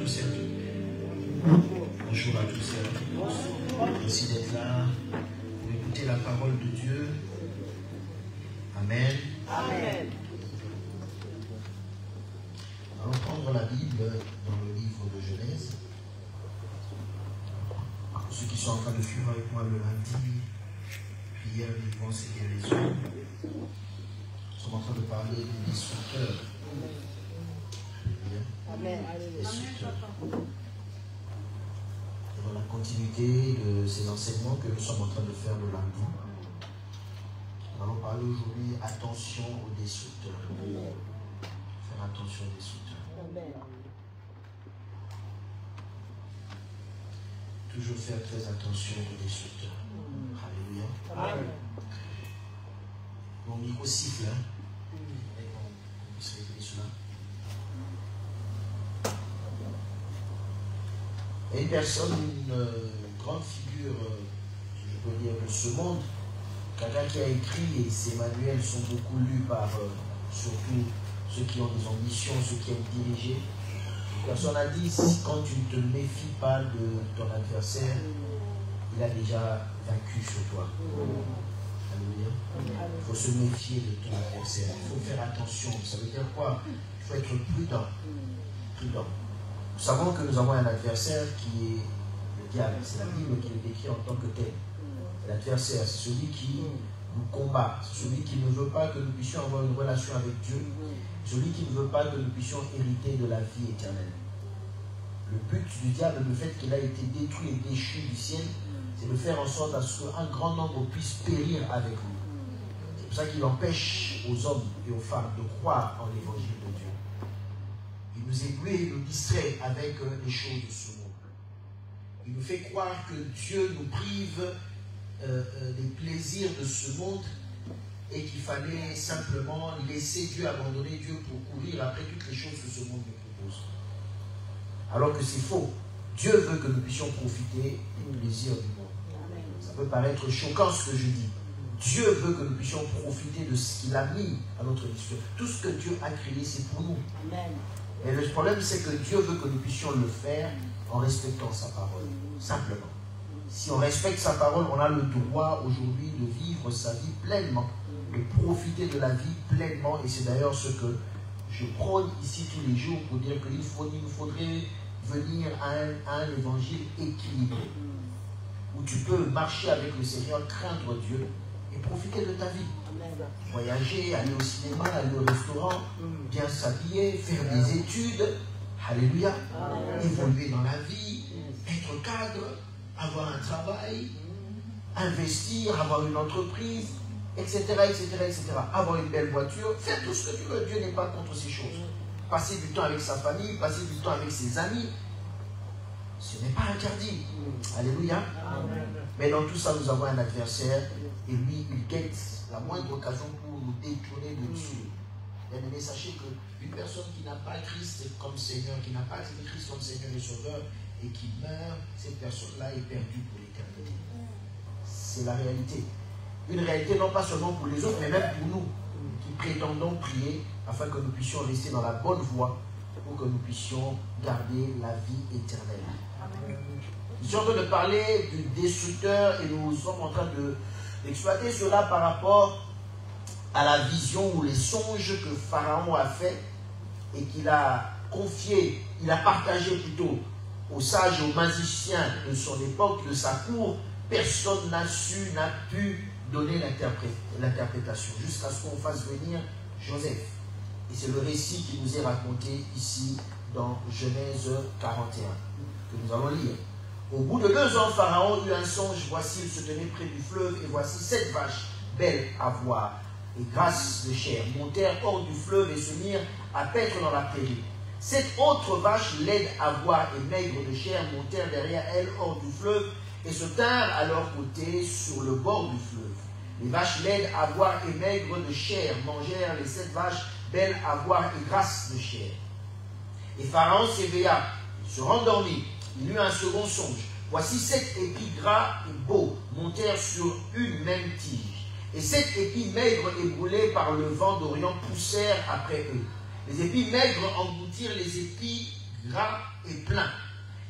tous et à toutes. Bonjour à tous et à toutes. Merci d'être là pour écouter la parole de Dieu. Amen. Amen. Allons prendre la Bible dans le livre de Genèse. Pour ceux qui sont en train de suivre avec moi le lundi, prière, délivrance et guérison, nous sommes en train de parler des destructeurs. Amen. Destructeurs. Et dans la continuité de ces enseignements que nous sommes en train de faire le lundi, nous allons parler aujourd'hui attention aux destructeurs. Faire attention aux destructeurs. Amen. Toujours faire très attention aux destructeurs. Alléluia. Amen. Mon micro siffle, hein? Et qu'on puisse régler cela. Et une personne, une grande figure, je peux dire, de ce monde, quelqu'un qui a écrit, et ces manuels sont beaucoup lus par surtout ceux qui ont des ambitions, ceux qui aiment diriger. Une personne a dit, quand tu ne te méfies pas de ton adversaire, il a déjà vaincu sur toi. Alléluia. Il faut se méfier de ton adversaire. Il faut faire attention. Ça veut dire quoi? Il faut être prudent. Prudent. Nous savons que nous avons un adversaire qui est le diable. C'est la Bible qui le décrit en tant que tel. L'adversaire, c'est celui qui nous combat. C'est celui qui ne veut pas que nous puissions avoir une relation avec Dieu. Celui qui ne veut pas que nous puissions hériter de la vie éternelle. Le but du diable, le fait qu'il a été détruit et déchu du ciel, c'est de faire en sorte à ce qu'un grand nombre puisse périr avec lui. C'est pour ça qu'il empêche aux hommes et aux femmes de croire en l'évangile de Dieu. Il nous éblouit et nous distrait avec les choses de ce monde. Il nous fait croire que Dieu nous prive des plaisirs de ce monde et qu'il fallait simplement laisser Dieu, abandonner Dieu pour courir après toutes les choses que ce monde nous propose. Alors que c'est faux. Dieu veut que nous puissions profiter des plaisirs du monde. Ça peut paraître choquant ce que je dis. Dieu veut que nous puissions profiter de ce qu'il a mis à notre disposition. Tout ce que Dieu a créé, c'est pour nous. Amen. Et le problème, c'est que Dieu veut que nous puissions le faire en respectant sa parole. Simplement. Si on respecte sa parole, on a le droit aujourd'hui de vivre sa vie pleinement, de profiter de la vie pleinement. Et c'est d'ailleurs ce que je prône ici tous les jours pour dire qu'il nous faudrait venir à un évangile équilibré, où tu peux marcher avec le Seigneur, craindre Dieu et profiter de ta vie. Voyager, aller au cinéma, aller au restaurant, bien s'habiller, faire des études, alléluia, évoluer dans la vie, être cadre, avoir un travail, investir, avoir une entreprise, etc., etc., etc., avoir une belle voiture, faire tout ce que tu veux. Dieu n'est pas contre ces choses. Passer du temps avec sa famille, passer du temps avec ses amis, ce n'est pas interdit. Alléluia. Mais dans tout ça, nous avons un adversaire et lui, il guette la moindre occasion pour nous détourner de Dieu. Bien aimé, sachez qu'une personne qui n'a pas Christ comme Seigneur, qui n'a pas Christ comme Seigneur et Sauveur et qui meurt, cette personne-là est perdue pour l'éternité. C'est la réalité. Une réalité non pas seulement pour les autres, mais même pour nous, qui prétendons prier afin que nous puissions rester dans la bonne voie pour que nous puissions garder la vie éternelle. Nous sommes en train de parler du destructeur et nous sommes en train d'exploiter cela par rapport à la vision ou les songes que Pharaon a fait et qu'il a confié, il a partagé plutôt aux sages et aux magiciens de son époque, de sa cour. Personne n'a pu donner l'interprétation jusqu'à ce qu'on fasse venir Joseph. Et c'est le récit qui nous est raconté ici dans Genèse 41 que nous allons lire. Au bout de 2 ans, Pharaon eut un songe. Voici, il se tenait près du fleuve et voici 7 vaches belles à voir et grasses de chair montèrent hors du fleuve et se mirent à paître dans la prairie. 7 autres vaches laides à voir et maigres de chair montèrent derrière elles hors du fleuve et se tinrent à leur côté sur le bord du fleuve. Les vaches laides à voir et maigres de chair mangèrent les 7 vaches belles à voir et grasses de chair. Et Pharaon s'éveilla, il se rendormit, il eut un second songe. Voici 7 épis gras et beaux montèrent sur une même tige. Et 7 épis maigres et brûlés par le vent d'Orient poussèrent après eux. Les épis maigres engloutirent les épis gras est plein.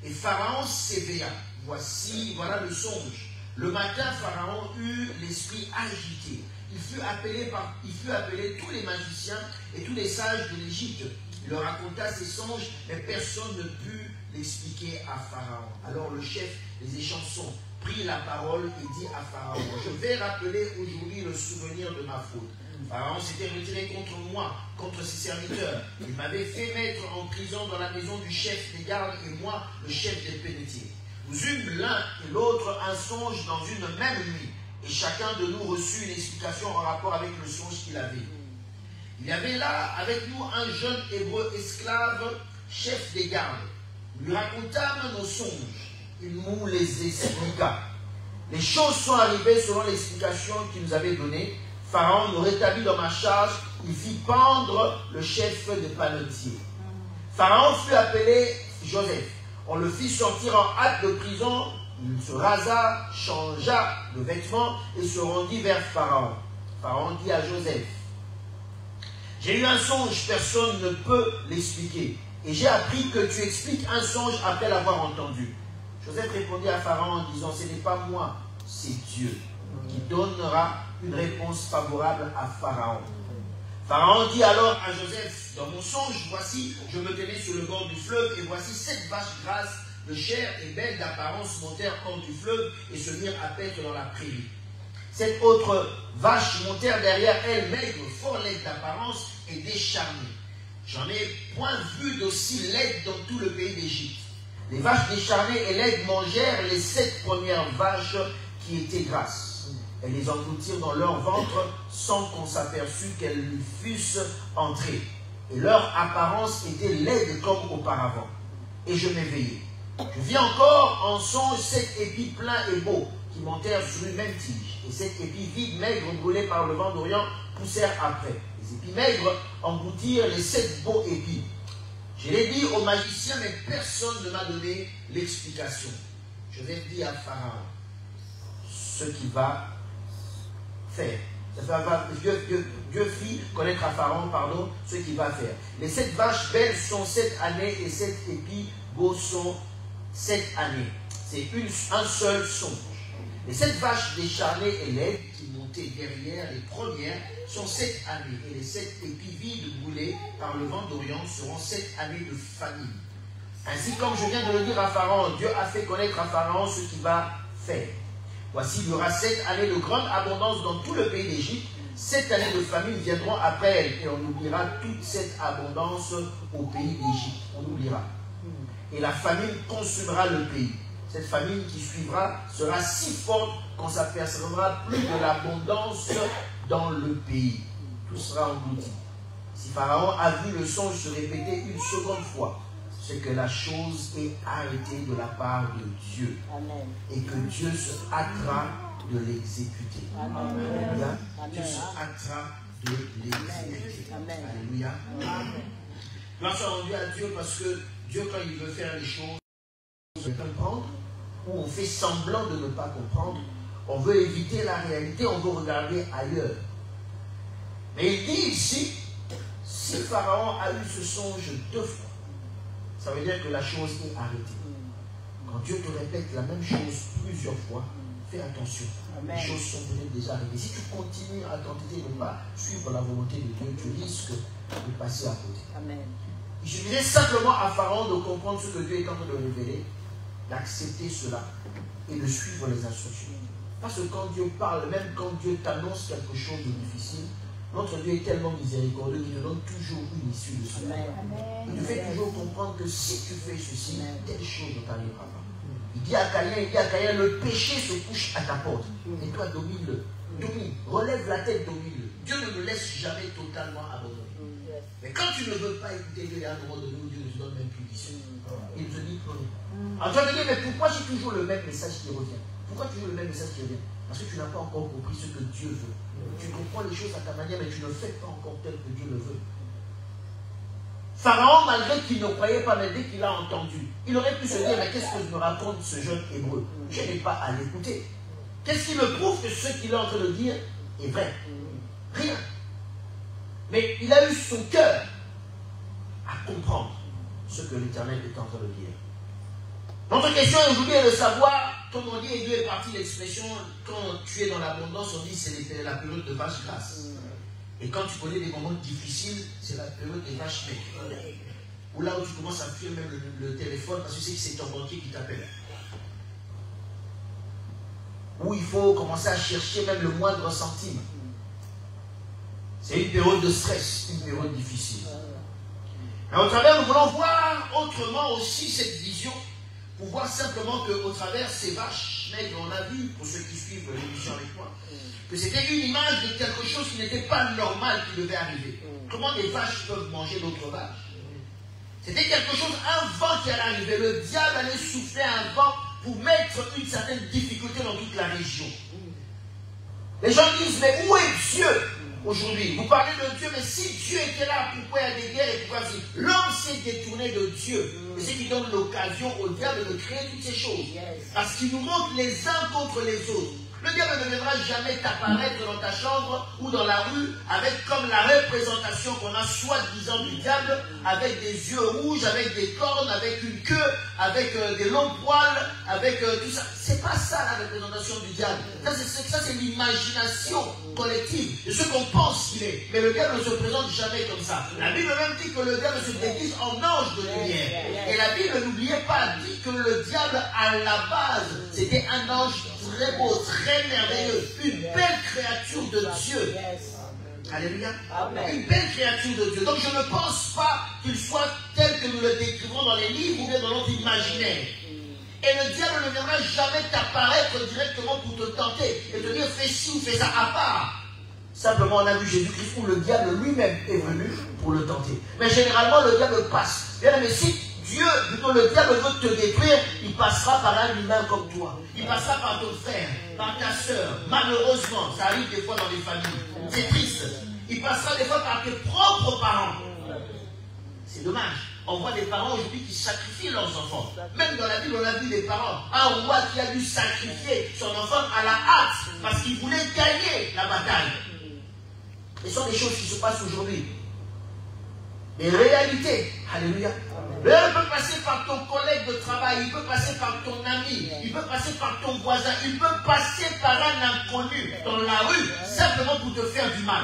Et Pharaon s'éveilla. Voilà le songe. Le matin, Pharaon eut l'esprit agité. Il fut appelé tous les magiciens et tous les sages de l'Égypte. Il leur raconta ses songes, mais personne ne put l'expliquer à Pharaon. Alors le chef des échansons prit la parole et dit à Pharaon, « Je vais rappeler aujourd'hui le souvenir de ma faute. Pharaon s'était retiré contre moi, contre ses serviteurs. Il m'avait fait mettre en prison dans la maison du chef des gardes et moi, le chef des pénitiers. Nous eûmes l'un et l'autre un songe dans une même nuit, et chacun de nous reçut une explication en rapport avec le songe qu'il avait. Il y avait là avec nous un jeune hébreu esclave, chef des gardes. Nous lui racontâmes nos songes. Il nous les expliqua. Les choses sont arrivées selon l'explication qu'il nous avait donnée. Pharaon nous rétablit dans ma charge. Il fit pendre le chef des panetiers. Pharaon fut appelé Joseph. On le fit sortir en hâte de prison. Il se rasa, changea de vêtements et se rendit vers Pharaon. Pharaon dit à Joseph, « J'ai eu un songe, personne ne peut l'expliquer. Et j'ai appris que tu expliques un songe après l'avoir entendu. » Joseph répondit à Pharaon en disant, « Ce n'est pas moi, c'est Dieu qui donnera une réponse favorable à Pharaon. » Pharaon dit alors à Joseph, « Dans mon songe, voici, je me tenais sur le bord du fleuve, et voici 7 vaches grasses de chair et belles d'apparence montèrent hors du fleuve et se mirent à paître dans la prairie. 7 autres vaches montèrent derrière elles, maigres, fort laides d'apparence et décharnées. J'en ai point vu d'aussi laides dans tout le pays d'Égypte. Les vaches décharnées et laides mangèrent les 7 premières vaches qui étaient grasses. Elles les engloutirent dans leur ventre sans qu'on s'aperçût qu'elles fussent entrées. Et leur apparence était laide comme auparavant. Et je m'éveillai. Je vis encore en songe 7 épis pleins et beaux qui montèrent sur une même tige. Et 7 épis vides, maigres, brûlés par le vent d'Orient, poussèrent après. Les épis maigres engloutirent les 7 beaux épis. Je l'ai dit aux magiciens, mais personne ne m'a donné l'explication. Je vais dire à Pharaon ce qu'il va faire. Dieu fit connaître à Pharaon, ce qu'il va faire. Les 7 vaches belles sont 7 années et 7 épis beaux sont 7 années. C'est un seul songe. Les 7 vaches décharnées et laides qui montaient derrière les premières sont 7 années. Et les 7 épis vides brûlés par le vent d'Orient seront 7 années de famine. Ainsi, comme je viens de le dire à Pharaon, Dieu a fait connaître à Pharaon ce qu'il va faire. Voici, il y aura 7 années de grande abondance dans tout le pays d'Égypte. 7 années de famine viendront après elles. Et on oubliera toute cette abondance au pays d'Égypte. On oubliera. Et la famine consumera le pays. Cette famine qui suivra sera si forte qu'on s'apercevra plus de l'abondance dans le pays. Tout sera englouti. Si Pharaon a vu le songe se répéter une seconde fois, c'est que la chose est arrêtée de la part de Dieu. Amen. Et que Dieu se hâtera de l'exécuter. Alléluia. Dieu se hâtera de l'exécuter. Alléluia. Gloire soit rendue à Dieu parce que Dieu, quand il veut faire les choses, on veut comprendre, ou on fait semblant de ne pas comprendre, on veut éviter la réalité, on veut regarder ailleurs. Mais il dit ici, si Pharaon a eu ce songe 2 fois, ça veut dire que la chose est arrêtée. Quand Dieu te répète la même chose plusieurs fois, fais attention. Amen. Les choses sont peut-être déjà arrivées. Si tu continues à tenter de ne pas suivre la volonté de Dieu, tu risques de passer à côté. Amen. Je dirais simplement à Pharaon de comprendre ce que Dieu est en train de révéler, d'accepter cela et de suivre les instructions. Parce que quand Dieu parle, même quand Dieu t'annonce quelque chose de difficile, notre Dieu est tellement miséricordieux qu'il te donne toujours une issue de cela. Il te fait toujours comprendre que si tu fais ceci, telle chose ne t'arrivera pas. Il dit à Caïn, le péché se couche à ta porte. Et toi, domine-le. Domine, relève la tête, domine-le. Dieu ne me laisse jamais totalement abandonné. Mais quand tu ne veux pas écouter Dieu, à un moment donné, Dieu ne te donne même plus d'issue. Il te dit, alors tu vas te dire, mais pourquoi j'ai toujours le même message qui revient? Pourquoi toujours le même message qui revient? Parce que tu n'as pas encore compris ce que Dieu veut. Tu comprends les choses à ta manière, mais tu ne fais pas encore tel que Dieu le veut. Pharaon, malgré qu'il ne croyait pas, mais dès qu'il a entendu, il aurait pu se dire, mais qu'est-ce que me raconte ce jeune hébreu? Je n'ai pas à l'écouter. Qu'est-ce qui me prouve que ce qu'il est en train de dire est vrai? Rien. Mais il a eu son cœur à comprendre ce que l'Éternel est en train de dire. Notre question aujourd'hui est de savoir, comme on dit, et Dieu est parti l'expression, quand tu es dans l'abondance, on dit c'est la période de vache grasse. Et quand tu connais des moments difficiles, c'est la période des vaches maigres. Ou là où tu commences à fuir même le téléphone parce que tu sais que c'est ton banquier qui t'appelle. Où il faut commencer à chercher même le moindre centime. C'est une période de stress, une période difficile. Et au travers, nous voulons voir autrement aussi cette vision, pour voir simplement qu'au travers ces vaches maigres, on a vu, pour ceux qui suivent l'émission avec moi, que c'était une image de quelque chose qui n'était pas normal qui devait arriver. Comment des vaches peuvent manger d'autres vaches? C'était quelque chose, un vent qui allait arriver. Le diable allait souffler un vent pour mettre une certaine difficulté dans toute la région. Les gens disent, mais où est Dieu aujourd'hui? Vous parlez de Dieu, mais si Dieu était là, pourquoi il y a des guerres et pourquoi l'homme s'est détourné de Dieu? Et c'est qui donne l'occasion au diable de créer toutes ces choses. Parce qu'il nous montre les uns contre les autres. Le diable ne viendra jamais t'apparaître dans ta chambre ou dans la rue avec comme la représentation qu'on a soi-disant du diable, avec des yeux rouges, avec des cornes, avec une queue, avec des longs poils, avec tout ça. C'est pas ça la représentation du diable. Ça c'est l'imagination collective de ce qu'on pense qu'il est. Mais le diable ne se présente jamais comme ça. La Bible même dit que le diable se déguise en ange de lumière. Et la Bible, n'oubliez pas, dit que le diable à la base, c'était un ange très beau, très merveilleux, une belle créature de Dieu. Alléluia. Une belle créature de Dieu. Donc je ne pense pas qu'il soit tel que nous le décrivons dans les livres ou bien dans notre imaginaire. Et le diable ne viendra jamais t'apparaître directement pour te tenter et te dire fais ci ou fais ça à part. Simplement on a vu Jésus-Christ où le diable lui-même est venu pour le tenter. Mais généralement le diable passe. Bien, mais si Dieu, plutôt le diable veut te détruire, il passera par un humain comme toi. Il passera par ton frère, par ta soeur. Malheureusement, ça arrive des fois dans les familles. C'est triste. Il passera des fois par tes propres parents. C'est dommage. On voit des parents aujourd'hui qui sacrifient leurs enfants. Même dans la Bible, on a vu des parents. Un roi qui a dû sacrifier son enfant à la hâte parce qu'il voulait gagner la bataille. Ce sont des choses qui se passent aujourd'hui. Les réalités. Alléluia. Il peut passer par ton collègue de travail, il peut passer par ton ami, il peut passer par ton voisin, il peut passer par un inconnu dans la rue, simplement pour te faire du mal.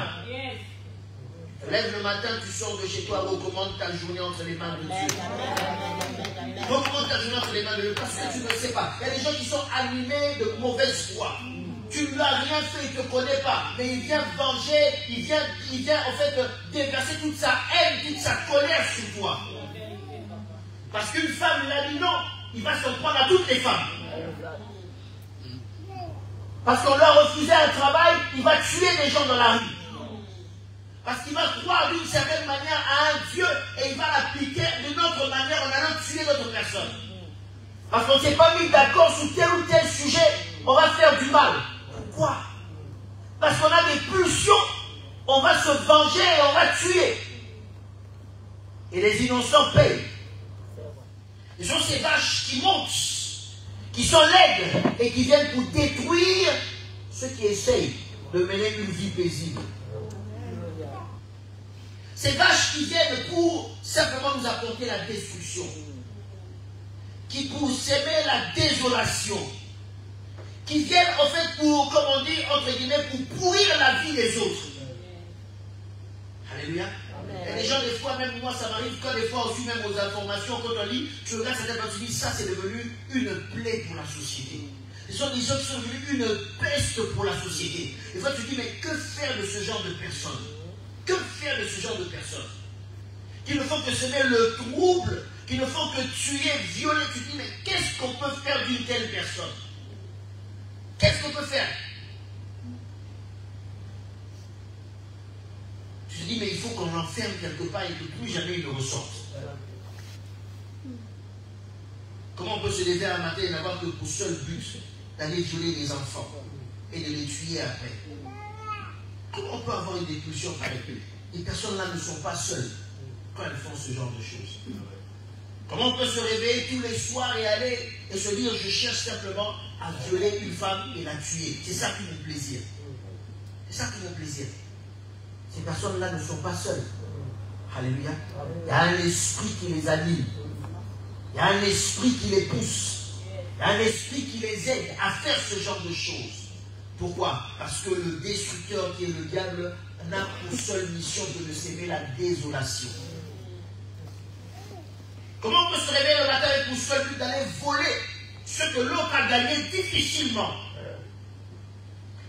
Tu te lèves le matin, tu sors de chez toi, recommande ta journée entre les mains de Dieu. Recommande ta journée entre les mains de Dieu, parce que tu ne sais pas. Il y a des gens qui sont animés de mauvaise foi. Tu ne lui as rien fait, il ne te connaît pas, mais il vient venger, il vient en fait déverser toute sa haine, toute sa colère sur toi. Parce qu'une femme, il a dit non, il va s'en prendre à toutes les femmes. Parce qu'on lui a refusé un travail, il va tuer les gens dans la rue. Parce qu'il va croire d'une certaine manière à un Dieu et il va l'appliquer d'une autre manière en allant tuer d'autres personnes. Parce qu'on ne s'est pas mis d'accord sur tel ou tel sujet, on va faire du mal. Pourquoi? Parce qu'on a des pulsions, on va se venger et on va tuer. Et les innocents payent. Ce sont ces vaches qui montent, qui sont laides et qui viennent pour détruire ceux qui essayent de mener une vie paisible. Ces vaches qui viennent pour simplement nous apporter la destruction, qui pour s'aimer la désolation, qui viennent en fait pour, comme on dit, entre guillemets, pour pourrir la vie des autres. Alléluia. Et les gens, des fois, même moi, ça m'arrive, quand des fois, aussi même aux informations, quand on lit, tu regardes certaines personnes, tu dis, ça, c'est devenu une plaie pour la société. Ce sont des gens qui sont devenus une peste pour la société. Des fois, tu dis, mais que faire de ce genre de personnes? Que faire de ce genre de personnes? Qui ne font que semer le trouble, qui ne font que tuer, violer. Tu dis, mais qu'est-ce qu'on peut faire d'une telle personne? Qu'est-ce qu'on peut faire? Tu te dis, mais il faut qu'on l'enferme quelque part et que plus jamais il ne ressorte. Comment on peut se lever un matin et n'avoir que pour seul but d'aller violer les enfants et de les tuer après? Comment on peut avoir une dépulsion pareille? Les personnes-là ne sont pas seules quand elles font ce genre de choses. Comment on peut se réveiller tous les soirs et aller et se dire, je cherche simplement à violer une femme et la tuer? C'est ça qui est mon plaisir. C'est ça qui est mon plaisir. Ces personnes-là ne sont pas seules. Alléluia. Il y a un esprit qui les anime. Il y a un esprit qui les pousse. Il y a un esprit qui les aide à faire ce genre de choses. Pourquoi? Parce que le destructeur qui est le diable n'a pour seule mission de nous s'aimer la désolation. Comment on peut se réveiller le matin avec pour seul but d'aller voler ce que l'autre a gagné difficilement?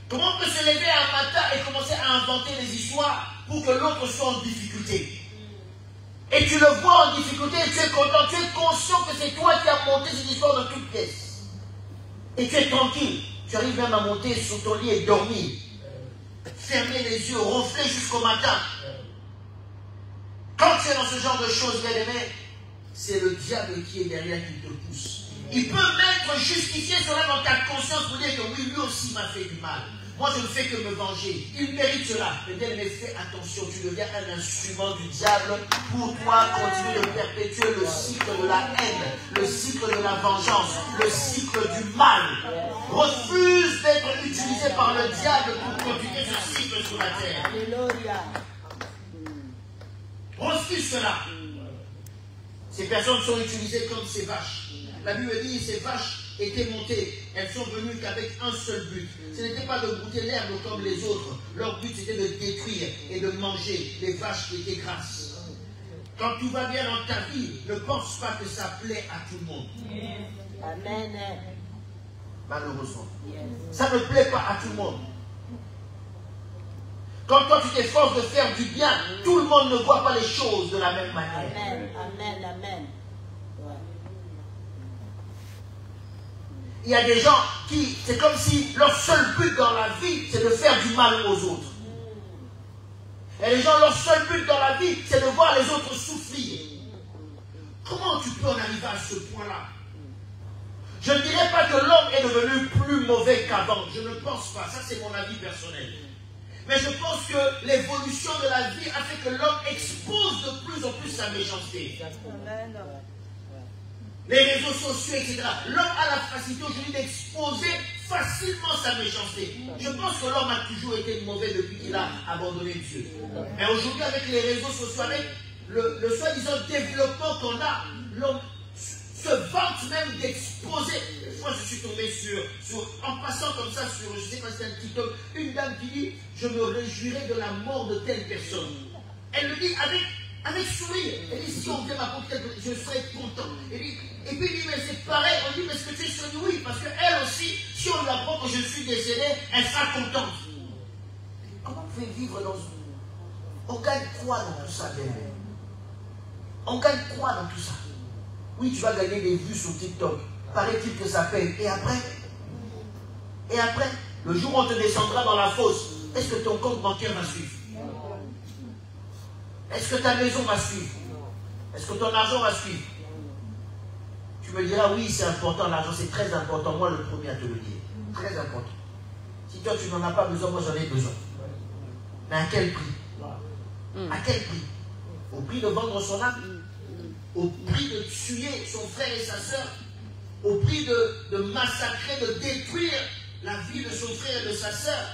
Comment on peut se lever un matin et commencer à inventer des histoires pour que l'autre soit en difficulté? Et tu le vois en difficulté et tu es content, tu es conscient que c'est toi qui as monté cette histoire de toutes pièces. Et tu es tranquille. Tu arrives même à monter sur ton lit et dormir. Fermer les yeux, ronfler jusqu'au matin. Quand tu es dans ce genre de choses, bien aimé, c'est le diable qui est derrière qui te pousse. Il peut mettre justifié cela dans ta conscience pour dire que oui, lui aussi m'a fait du mal. Moi, je ne fais que me venger. Il mérite cela. Mais bien aimé, fais attention, tu deviens un instrument du diable pour toi continuer de perpétuer le cycle de la haine, le cycle de la vengeance, le cycle du mal. Refuse d'être utilisé par le diable pour continuer ce cycle sur la terre. Refuse cela. Ces personnes sont utilisées comme ces vaches. La Bible dit que ces vaches étaient montées. Elles sont venues qu'avec un seul but. Ce n'était pas de goûter l'herbe comme les autres. Leur but c'était de détruire et de manger les vaches qui étaient grasses. Quand tout va bien dans ta vie, ne pense pas que ça plaît à tout le monde. Amen. Malheureusement. Ça ne plaît pas à tout le monde. Quand toi tu t'efforces de faire du bien, tout le monde ne voit pas les choses de la même manière. Amen, amen, amen. Ouais. Il y a des gens qui, c'est comme si leur seul but dans la vie, c'est de faire du mal aux autres. Et les gens, leur seul but dans la vie, c'est de voir les autres souffrir. Comment tu peux en arriver à ce point-là? Je ne dirais pas que l'homme est devenu plus mauvais qu'avant. Je ne pense pas. Ça, c'est mon avis personnel. Mais je pense que l'évolution de la vie a fait que l'homme expose de plus en plus sa méchanceté. Les réseaux sociaux, etc. L'homme a la facilité aujourd'hui d'exposer facilement sa méchanceté. Je pense que l'homme a toujours été mauvais depuis qu'il a abandonné Dieu. Mais aujourd'hui, avec les réseaux sociaux, avec le soi-disant développement qu'on a, l'homme se vante même d'exposer. Une fois, je suis tombé en passant comme ça sur, je ne sais pas si c'est un TikTok, une dame qui dit, je me réjouirai de la mort de telle personne. Elle le dit avec sourire. Elle dit, si on vient m'apporter quelque chose, je serai content. Et puis il dit, mais c'est pareil. On dit, mais est-ce que tu es sûr? Oui, parce qu'elle aussi, si on lui apprend que je suis décédé, elle sera contente. Comment on fait vivre dans une... On gagne quoi dans tout ça, bébé? On gagne quoi dans tout ça? Oui, tu vas gagner des vues sur TikTok. Paraît-il que ça paye. Et après, le jour où on te descendra dans la fosse, est-ce que ton compte bancaire va suivre? Est-ce que ta maison va suivre? Est-ce que ton argent va suivre? Tu me diras, oui, c'est important, l'argent, c'est très important. Moi, le premier à te le dire. Très important. Si toi, tu n'en as pas besoin, moi, j'en ai besoin. Mais à quel prix? À quel prix? Au prix de vendre son âme? Au prix de tuer son frère et sa sœur? Au prix de massacrer, de détruire la vie de son frère et de sa sœur?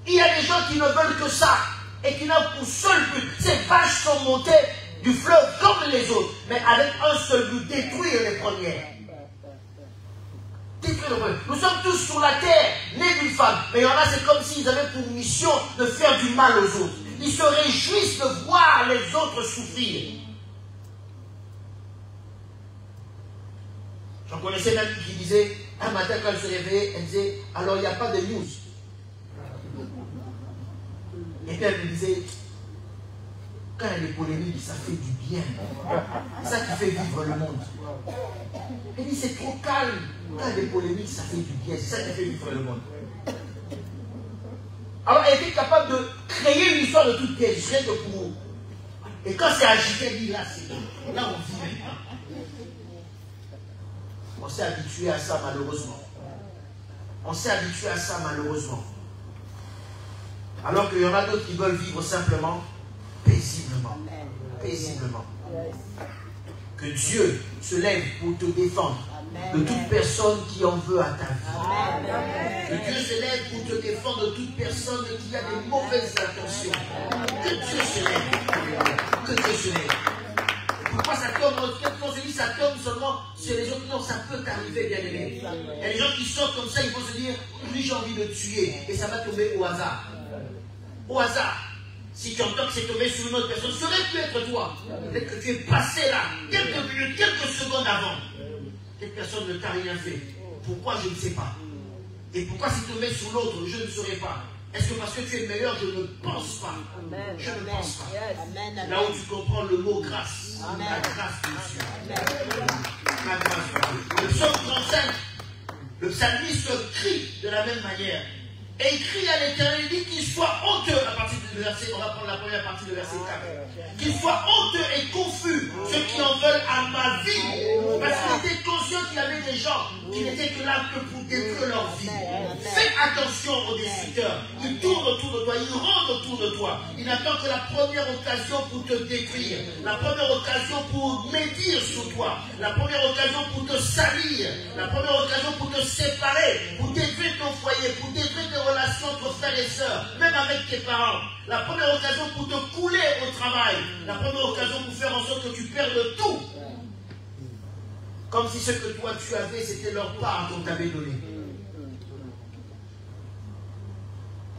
Il y a des gens qui ne veulent que ça et qui n'ont pour seul but. Ces vaches sont montées du fleuve comme les autres, mais avec un seul but, détruire les premières. Détruire les premières. Nous sommes tous sur la terre, nés d'une femme, mais il y en a, c'est comme s'ils avaient pour mission de faire du mal aux autres. Ils se réjouissent de voir les autres souffrir. J'en connaissais même qui disait, un matin quand elle se réveillait, elle disait, alors il n'y a pas de news. Et puis elle me disait, quand il y a des polémiques, ça fait du bien. C'est ça qui fait vivre le monde. Elle dit, c'est trop calme. Quand il y a des polémiques, ça fait du bien. C'est ça qui fait vivre le monde. Alors elle était capable de créer une histoire de toute pièce, rien que pour vous. Et quand c'est agité, elle dit, là, c'est là on vit maintenant. On s'est habitué à ça malheureusement. On s'est habitué à ça malheureusement. Alors qu'il y en a d'autres qui veulent vivre simplement, paisiblement. Paisiblement. Que Dieu se lève pour te défendre. de toute personne qui en veut à ta vie. Que Dieu se lève pour te défendre de toute personne qui a des mauvaises intentions. Que Dieu se lève. Que Dieu se lève. Pourquoi ça tombe? Quand je dis ça tombe seulement sur les autres, non, ça peut t'arriver, bien aimé. Il y a des gens qui sortent comme ça, ils vont se dire, lui j'ai envie de tuer, et ça va tomber au hasard. Au hasard. Si tu entends que c'est tombé sur une autre personne, ça aurait pu être toi. Peut-être que tu es passé là, quelques minutes, quelques secondes avant. Cette personne ne t'a rien fait. Pourquoi? Je ne sais pas. Et pourquoi c'est tombé sur l'autre? Je ne saurais pas. Est-ce que parce que tu es meilleur? Je ne pense pas. Je ne pense pas. Là où tu comprends le mot grâce. La grâce de Dieu. La grâce de Dieu. Le psaume 35, le psalmiste crie de la même manière. Et il crie à l'Éternel, il dit qu'il soit honteux, à partir du verset, on va prendre la première partie du verset 4. Qu'il soit honteux et confus, ceux qui en veulent à ma vie. Parce qu'il était conscient qu'il y avait des gens qui n'étaient que là que pour détruire leur vie. Fais attention aux destructeurs. Ils tournent autour de toi, ils rôdent autour de toi. Ils n'attendent que la première occasion pour te détruire. La première occasion pour médire sur toi. La première occasion pour te salir. La première occasion pour te séparer. Pour détruire ton foyer. Pour détruire tes relations entre frères et sœurs. Même avec tes parents. La première occasion pour te couler au travail. La première occasion pour faire en sorte que tu perdes tout. Comme si ce que toi tu avais, c'était leur part qu'on t'avait donné.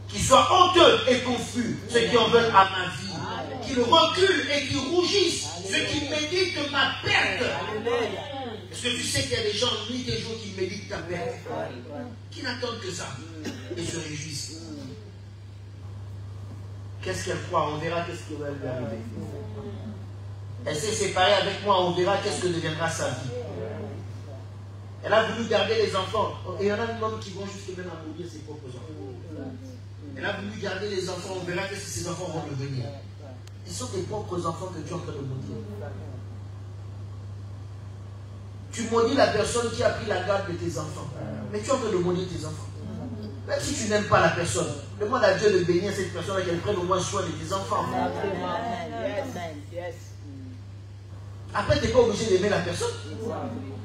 Qu'ils soient honteux et confus, ceux qui en veulent à ma vie. Qu'ils reculent et qu'ils rougissent, ceux qui méditent ma perte. Est-ce que tu sais qu'il y a des gens, nuit et jour, qui méditent ta perte? Qui n'attendent que ça et se réjouissent. Qu'est-ce qu'elle croit? On verra qu'est-ce qui va lui arriver. Elle s'est séparée avec moi, on verra qu'est-ce que deviendra sa vie. Elle a voulu garder les enfants. Et il y en a même qui vont jusqu'à même à mourir ses propres enfants. Elle a voulu garder les enfants, on verra qu'est-ce que ces enfants vont devenir. Ils sont tes propres enfants que tu es en train de maudire. Tu maudis la personne qui a pris la garde de tes enfants. Mais tu es en train de maudire tes enfants. Même si tu n'aimes pas la personne, demande à Dieu de bénir cette personne et qu'elle prenne au moins soin de tes enfants. Après, tu n'es pas obligé d'aimer la personne.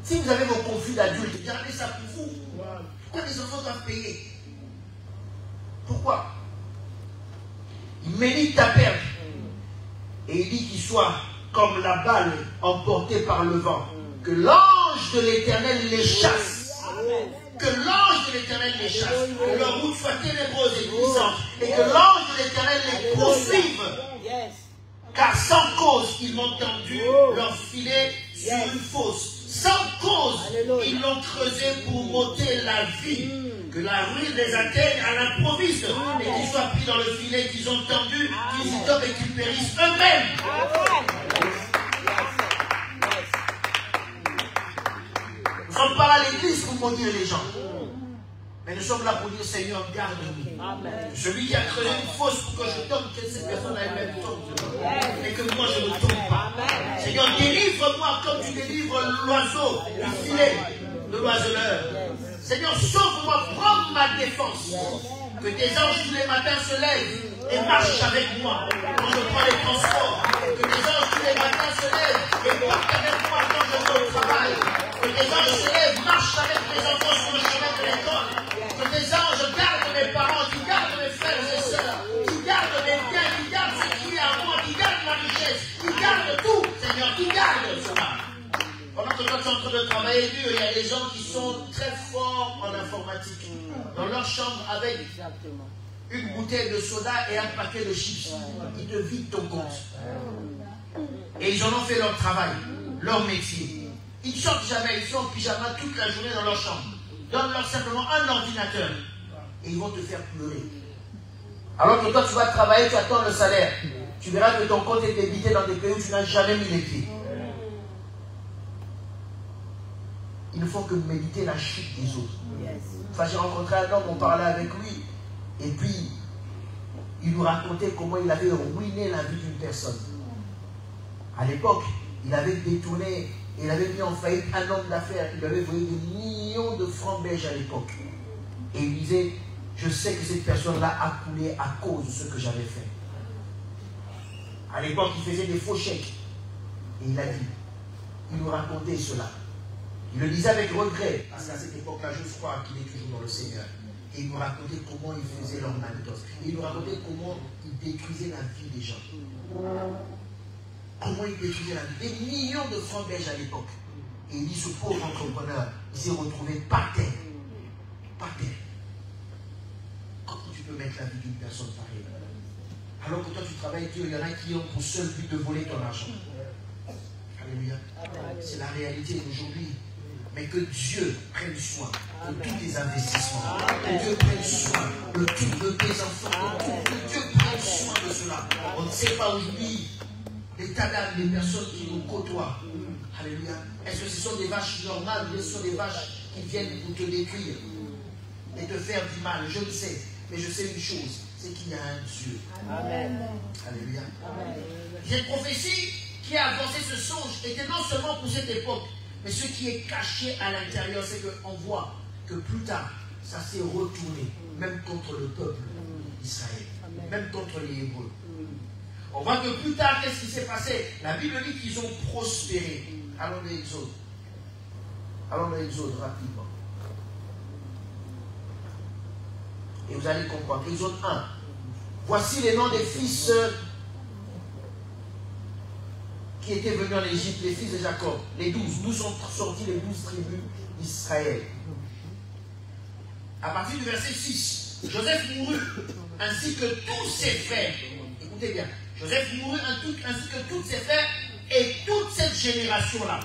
Si vous avez vos conflits d'adultes, gardez ça pour vous. Pourquoi les enfants doivent payer? Pourquoi? Il médite ta perte. Et il dit qu'il soit comme la balle emportée par le vent. Que l'ange de l'Éternel les chasse. Que l'ange de l'Éternel les chasse. Que leur route soit ténébreuse et glissante. Et que l'ange de l'Éternel les poursuive. Car sans cause, ils m'ont tendu leur filet sur une fosse. Sans cause, ils l'ont creusé pour m'ôter la vie. Que la ruine les atteigne à l'improviste. Et qu'ils soient pris dans le filet qu'ils ont tendu, qu'ils y tombent et qu'ils périssent eux-mêmes. Nous ne sommes pas à l'église pour maudire les gens. Mais nous sommes là pour dire, Seigneur, garde-nous. Celui qui a creusé une fosse pour que je tombe, que cette personne elle-même tombe. Et que moi je ne tombe pas. Seigneur, délivre-moi comme tu délivres l'oiseau du filet de l'oiseleur. Seigneur, sauve-moi, prends ma défense. Que tes anges tous les matins se lèvent et marchent avec moi quand je prends les transports. Que tes anges tous les matins se lèvent et partent avec moi quand je vais au travail. Que tes anges se lèvent, marchent avec mes enfants sur le chemin de l'école. Que tes anges gardent mes parents, qui gardent mes frères et sœurs, qui gardent mes biens, qui gardent ce qui est à moi, qui gardent ma richesse, qui gardent tout, Seigneur, qui gardent cela. Pendant que toi tu es en train de travailler dur, il y a des gens qui sont très forts en informatique. Dans leur chambre avec une bouteille de soda et un paquet de chips. Ils te vident ton compte. Et ils en ont fait leur travail, leur métier. Ils ne sortent jamais, ils sont en pyjama toute la journée dans leur chambre. Donne-leur simplement un ordinateur et ils vont te faire pleurer. Alors que toi tu vas travailler, tu attends le salaire. Tu verras que ton compte est débité dans des pays où tu n'as jamais mis les pieds. Ils ne font que méditer la chute des autres. Enfin, j'ai rencontré un homme, on parlait avec lui, et puis il nous racontait comment il avait ruiné la vie d'une personne. À l'époque, il avait détourné, il avait mis en faillite un homme d'affaires, il lui avait volé des millions de francs belges à l'époque. Et il disait, je sais que cette personne-là a coulé à cause de ce que j'avais fait. À l'époque, il faisait des faux chèques. Et il a dit, il nous racontait cela. Il le disait avec regret, parce qu'à cette époque-là, je crois qu'il est toujours dans le Seigneur. Et il nous racontait comment il faisait leur mandos. Il nous racontait comment il détruisait la vie des gens. Comment il détruisait la vie. Des millions de francs belges à l'époque. Et il dit, ce pauvre entrepreneur, il s'est retrouvé par terre. Par terre. Comment tu peux mettre la vie d'une personne pareille? Alors que toi tu travailles Dieu, il y en a qui ont pour seul but de voler ton argent. Alléluia. C'est la réalité d'aujourd'hui. Mais que Dieu prenne soin de tous tes investissements. Que Dieu prenne soin de tous tes enfants. Que Dieu prenne soin de cela. On ne sait pas aujourd'hui l'état d'âme des personnes qui nous côtoient. Alléluia. Est-ce que ce sont des vaches normales ou ce sont des vaches qui viennent pour te détruire et te faire du mal? Je le sais. Mais je sais une chose, c'est qu'il y a un Dieu. Amen. Alléluia. Cette prophétie qui a avancé ce songe était non seulement pour cette époque, mais ce qui est caché à l'intérieur, c'est qu'on voit que plus tard, ça s'est retourné, même contre le peuple d'Israël, même contre les Hébreux. On voit que plus tard, qu'est-ce qui s'est passé? La Bible dit qu'ils ont prospéré. Allons dans l'Exode. Allons dans l'Exode rapidement. Et vous allez comprendre. Exode 1. Voici les noms des fils qui étaient venus en Égypte, les fils de Jacob, les 12. D'où sont sortis les 12 tribus d'Israël. À partir du verset 6, Joseph mourut, ainsi que tous ses frères. Écoutez bien. Joseph mourut ainsi que tous ses frères et toute cette génération-là.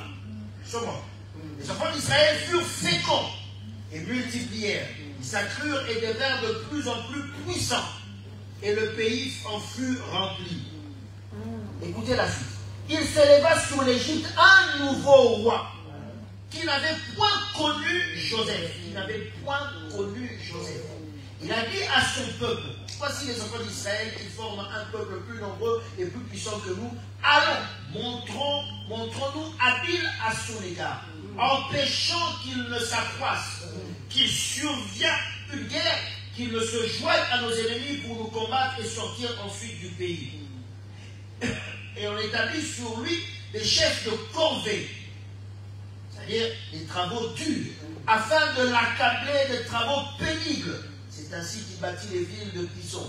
Les enfants d'Israël furent féconds et multiplièrent. Ils s'accrurent et devinrent de plus en plus puissants. Et le pays en fut rempli. Écoutez la suite. Il s'éleva sur l'Égypte un nouveau roi qui n'avait point connu Joseph. Il a dit à son peuple, voici les enfants d'Israël qui forment un peuple plus nombreux et plus puissant que nous. Allons, montrons-nous habiles à son égard, empêchant qu'il ne s'accroisse, qu'il survienne une guerre, qu'il ne se joigne à nos ennemis pour nous combattre et sortir ensuite du pays. Et on établit sur lui des chefs de corvée, c'est-à-dire des travaux durs, afin de l'accabler des travaux pénibles. C'est ainsi qu'il bâtit les villes de Pison,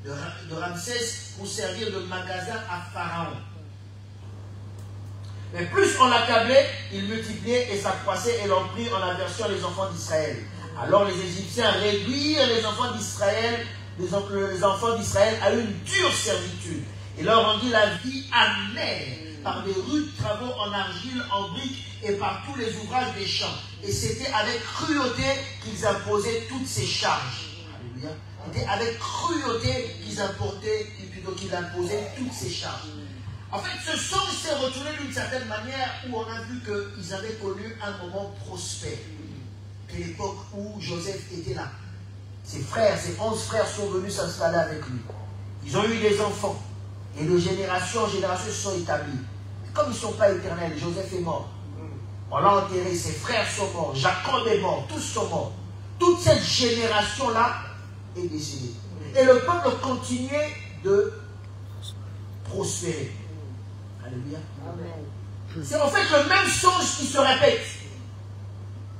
de Ramsès, pour servir de magasin à Pharaon. Mais plus on l'accablait, il multipliait et s'accroissait et l'on prit en aversion les enfants d'Israël. Alors les Égyptiens réduirent les enfants d'Israël, à une dure servitude. Et leur rendit la vie amère par des rudes travaux en argile, en briques et par tous les ouvrages des champs. Et c'était avec cruauté qu'ils imposaient toutes ces charges. Alléluia. C'était avec cruauté qu'ils imposaient toutes ces charges. En fait, ce songe s'est retourné d'une certaine manière où on a vu qu'ils avaient connu un moment prospère. C'est l'époque où Joseph était là. Ses frères, ses 11 frères sont venus s'installer avec lui. Ils ont eu des enfants. Et de génération en génération se sont établis. Comme ils ne sont pas éternels, Joseph est mort. On l'a enterré, ses frères sont morts, Jacob est mort, tous sont morts. Toute cette génération-là est décédée. Et le peuple continuait de prospérer. Alléluia. C'est en fait le même songe qui se répète.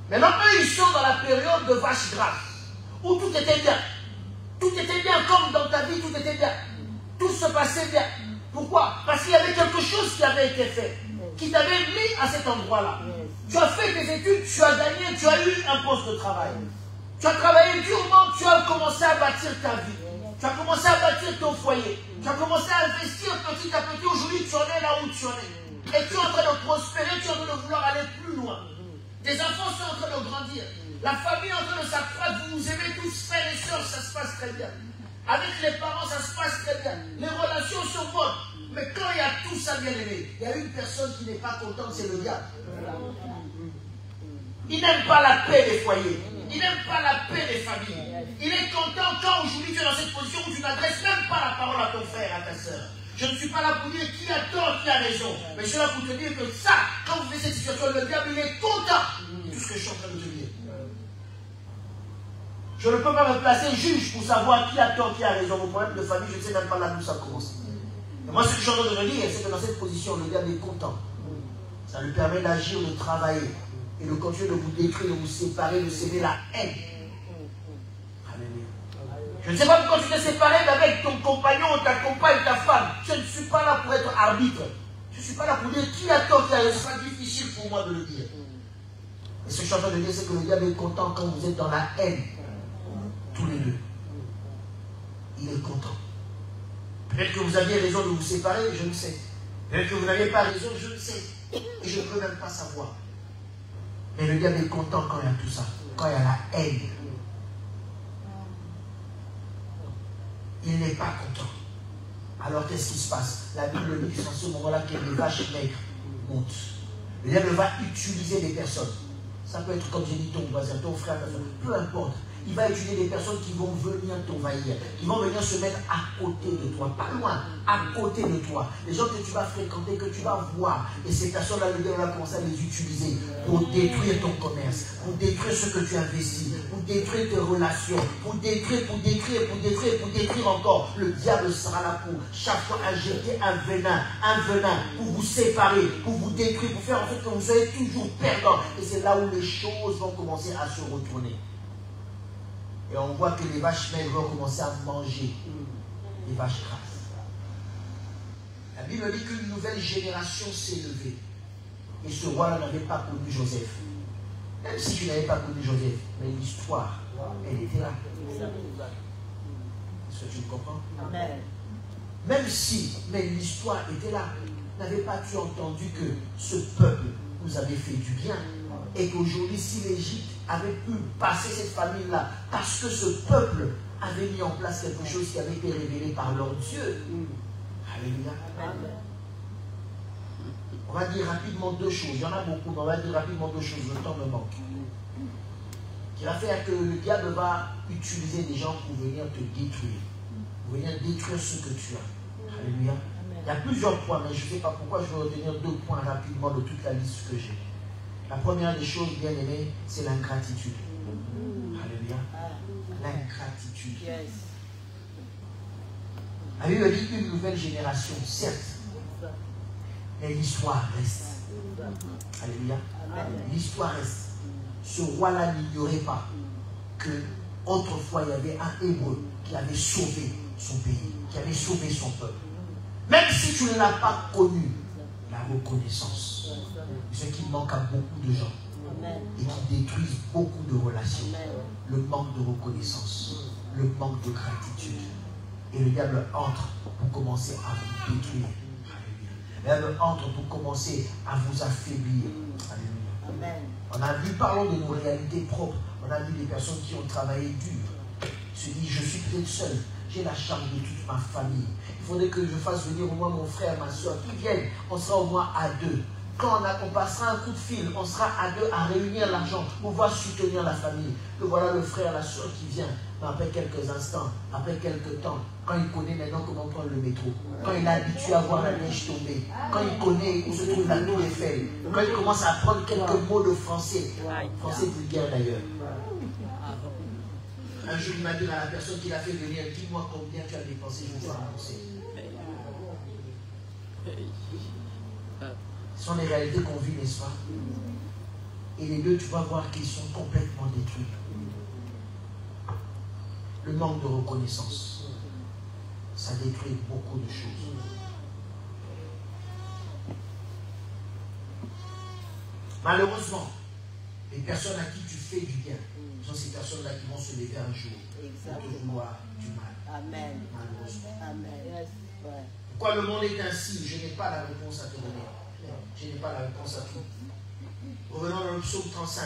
Maintenant, eux, ils sont dans la période de vache grasse, où tout était bien. Tout était bien, comme dans ta vie, tout était bien. Tout se passait bien. Pourquoi? Parce qu'il y avait quelque chose qui avait été fait, qui t'avait mis à cet endroit-là. Tu as fait tes études, tu as gagné, tu as eu un poste de travail. Tu as travaillé durement, tu as commencé à bâtir ta vie. Tu as commencé à bâtir ton foyer. Tu as commencé à investir petit à petit. Aujourd'hui, tu en es là où tu en es. Et tu es en train de prospérer, tu es en train de vouloir aller plus loin. Tes enfants sont en train de grandir. La famille est en train de s'accroître. Vous vous aimez tous, frères et sœurs, ça se passe très bien. Avec les parents, ça se passe très bien. Les relations sont bonnes. Mais quand il y a tout ça, bien aimé, il y a une personne qui n'est pas contente, c'est le diable. Il n'aime pas la paix des foyers. Il n'aime pas la paix des familles. Il est content quand aujourd'hui tu es dans cette position où tu n'adresses même pas la parole à ton frère, à ta soeur. Je ne suis pas là pour dire qui a tort, qui a raison. Mais je suis là pour te dire que ça, quand vous faites cette situation, le diable, il est content de tout ce que je suis en train de te dire. Je ne peux pas me placer juge pour savoir qui a tort, qui a raison. Mon problème de famille, je ne sais même pas là d'où ça commence. Et moi, ce que je suis en train de dire, c'est que dans cette position, le diable est content. Ça lui permet d'agir, de travailler. Et de continuer de vous détruire, de vous séparer, de s'aimer la haine. Alléluia. Je ne sais pas pourquoi tu t'es séparé avec ton compagnon, ta compagne, ta femme. Je ne suis pas là pour être arbitre. Je ne suis pas là pour dire qui a tort, qui a raison. Ce sera difficile pour moi de le dire. Et ce que je suis en train de dire, c'est que le diable est content quand vous êtes dans la haine. Tous les deux. Il est content. Peut-être que vous aviez raison de vous séparer, je ne sais. Peut-être que vous n'aviez pas raison, je ne sais. Et je ne peux même pas savoir. Mais le diable est content quand il y a tout ça. Quand il y a la haine. Il n'est pas content. Alors qu'est-ce qui se passe? La Bible dit que c'est en ce moment-là que les vaches maigres montent. Le diable va utiliser des personnes. Ça peut être, comme j'ai dit, ton voisin, ton frère, peu importe. Il va utiliser des personnes qui vont venir t'envahir, qui vont venir se mettre à côté de toi, pas loin, à côté de toi. Les gens que tu vas fréquenter, que tu vas voir. Et ces personnes-là, le diable va commencer à les utiliser pour détruire ton commerce, pour détruire ce que tu investis, pour détruire tes relations, pour détruire encore. Le diable sera là pour chaque fois injecter un venin, pour vous séparer, pour vous détruire, pour faire en sorte que vous soyez toujours perdants. Et c'est là où les choses vont commencer à se retourner. Et on voit que les vaches maigres vont commencer à manger les vaches grasses. La Bible dit qu'une nouvelle génération s'est levée. Et ce roi-là n'avait pas connu Joseph. Même si tu n'avais pas connu Joseph, mais l'histoire, elle était là. Est-ce que tu me comprends? Amen. Même si, mais l'histoire était là. N'avais-tu entendu que ce peuple nous avait fait du bien? Et qu'aujourd'hui, si l'Égypte avait pu passer cette famille-là, parce que ce peuple avait mis en place quelque chose qui avait été révélé par leur Dieu. Alléluia. On va dire rapidement deux choses. Il y en a beaucoup, mais on va dire rapidement deux choses. Le temps me manque. Qui va faire que le diable va utiliser des gens pour venir te détruire. Pour venir détruire ce que tu as. Alléluia. Il y a plusieurs points, mais je ne sais pas pourquoi je vais retenir deux points rapidement de toute la liste que j'ai. La première des choses, bien aimées, c'est l'ingratitude. Alléluia. L'ingratitude. La Bible dit une nouvelle génération, certes, mais l'histoire reste. Alléluia. L'histoire reste. Ce roi-là n'ignorait pas que autrefois il y avait un Hébreu qui avait sauvé son pays, qui avait sauvé son peuple. Même si tu ne l'as pas connu, la reconnaissance. Ce qui manque à beaucoup de gens. Amen. Et qui détruisent beaucoup de relations. Amen. Le manque de reconnaissance, le manque de gratitude. Et le diable entre pour commencer à vous détruire. Alléluia. Le diable entre pour commencer à vous affaiblir. Alléluia. Amen. On a vu, parlons de nos réalités propres, on a vu des personnes qui ont travaillé dur. Se disent, je suis peut-être seul, j'ai la charge de toute ma famille. Il faudrait que je fasse venir au moins mon frère, ma soeur, qui viennent, on sera au moins à deux. Quand on passera un coup de fil, on sera à deux à réunir l'argent pour pouvoir soutenir la famille. Que voilà le frère, la soeur qui vient. Mais après quelques instants, après quelques temps, quand il connaît maintenant comment prendre le métro, quand il est habitué à voir la neige tomber, quand il connaît où se trouve la tour Eiffel, quand il commence à apprendre quelques mots de français, français vulgaire d'ailleurs. Un jour, il m'a dit à la personne qui l'a fait venir, dis-moi combien tu as dépensé, je vais rembourser. Ce sont les réalités qu'on vit, n'est-ce pas? Et les deux, tu vas voir qu'ils sont complètement détruits. Le manque de reconnaissance, ça détruit beaucoup de choses. Malheureusement, les personnes à qui tu fais du bien sont ces personnes-là qui vont se lever un jour pour te vouloir du mal. Amen. Malheureusement. Amen. Pourquoi le monde est ainsi? Je n'ai pas la réponse à te donner. Je n'ai pas la réponse à tout. Revenons dans le psaume 35.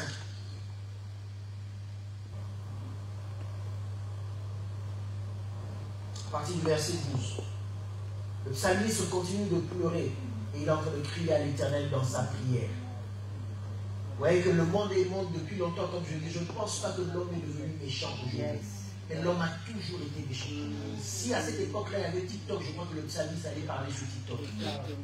À partir du verset 12. Le psalmiste continue de pleurer et il est en train de crier à l'Éternel dans sa prière. Vous voyez que le monde est monde depuis longtemps, comme je dis, je ne pense pas que l'homme est devenu méchant aujourd'hui. Mais l'homme a toujours été méchant. Si à cette époque-là, il y avait TikTok, je crois que le psalmiste allait parler sur TikTok.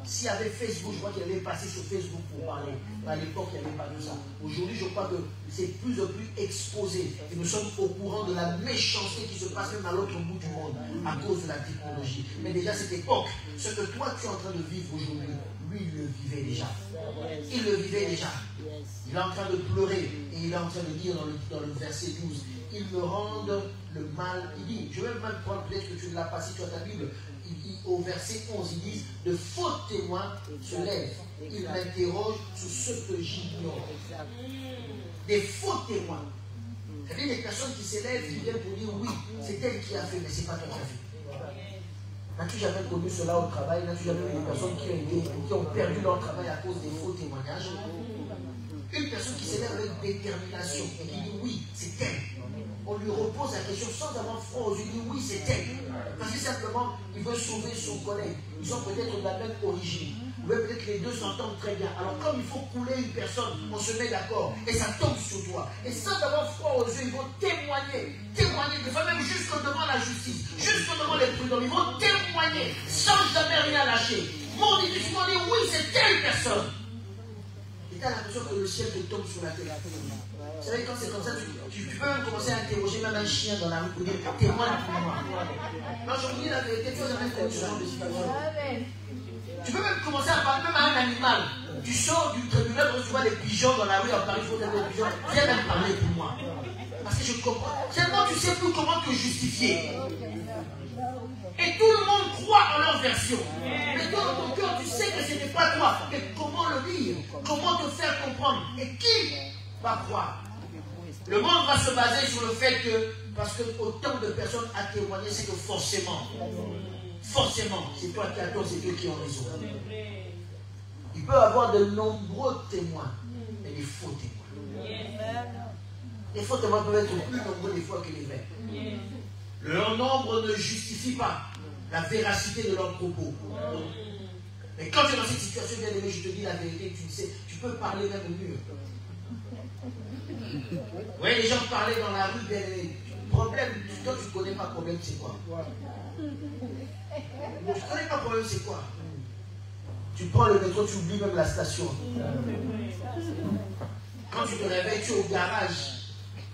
S'il y avait Facebook, je crois qu'il allait passer sur Facebook pour parler. Mais à l'époque, il n'y avait pas de ça. Aujourd'hui, je crois que c'est plus en plus exposé. Et nous sommes au courant de la méchanceté qui se passe même à l'autre bout du monde à cause de la technologie. Mais déjà, à cette époque, ce que toi, tu es en train de vivre aujourd'hui, lui, il le vivait déjà. Il le vivait déjà. Il est en train de pleurer et il est en train de dire dans le verset 12, ils me rendent le mal. Il dit, je vais même prendre, peut-être que tu ne l'as pas, si tu as ta Bible, il dit, au verset 11, il dit, de faux témoins se lèvent. Ils m'interrogent sur ce que j'ignore. Des faux témoins. Il y a des personnes qui s'élèvent, qui viennent pour dire, oui, c'est elle qui a fait, mais ce n'est pas toi qui a fait. N'as-tu jamais connu cela au travail? N'as-tu jamais vu des personnes qui ont perdu leur travail à cause des faux témoignages? Une personne qui s'élève avec détermination et qui dit oui, c'est elle. On lui repose la question sans avoir froid aux yeux, il dit oui, c'est elle. Parce que simplement, il veut sauver son collègue. Ils sont peut-être de la même origine. Peut-être les deux s'entendent très bien. Alors comme il faut couler une personne, on se met d'accord et ça tombe sur toi. Et sans avoir froid aux yeux, ils vont témoigner. Témoigner, des fois même jusqu'au devant la justice, jusqu'au devant les prud'hommes. Ils vont témoigner sans jamais rien lâcher. Mon Dieu, tu vas dire oui, c'est telle personne. Et tu as l'impression que le ciel te tombe sur la tête. Vous savez, quand c'est comme ça, tu peux même commencer à interroger même un chien dans la rue pour dire témoigne pour moi. Non, je vous dis la vérité, tu n'as jamais connu ce genre de situation. Tu peux même commencer à parler même à un animal. Tu sors du tribunal quand tu vois des pigeons dans la rue, en Paris, il faut des pigeons. Viens même parler pour moi. Parce que je comprends. Seulement, tu ne sais plus comment te justifier. Et tout le monde croit en leur version. Mais dans ton cœur, tu sais que ce n'est pas toi. Et comment le dire? Comment te faire comprendre? Et qui va croire? Le monde va se baser sur le fait que, parce que autant de personnes à témoigner, c'est que forcément, c'est toi qui as tort, c'est eux qui ont raison. Il peut y avoir de nombreux témoins, mais des faux témoins. Les faux témoins peuvent être plus nombreux des fois que les vrais. Leur nombre ne justifie pas la véracité de leurs propos. Mais quand tu es dans cette situation, bien aimé, je te dis la vérité, tu sais, tu peux parler même au mur. Vous voyez, les gens parlaient dans la rue, bien aimé. Problème, toi tu ne connais pas problème, c'est quoi? Tu ne connais pas problème, c'est quoi? Tu prends le métro, tu oublies même la station. Quand tu te réveilles, tu es au garage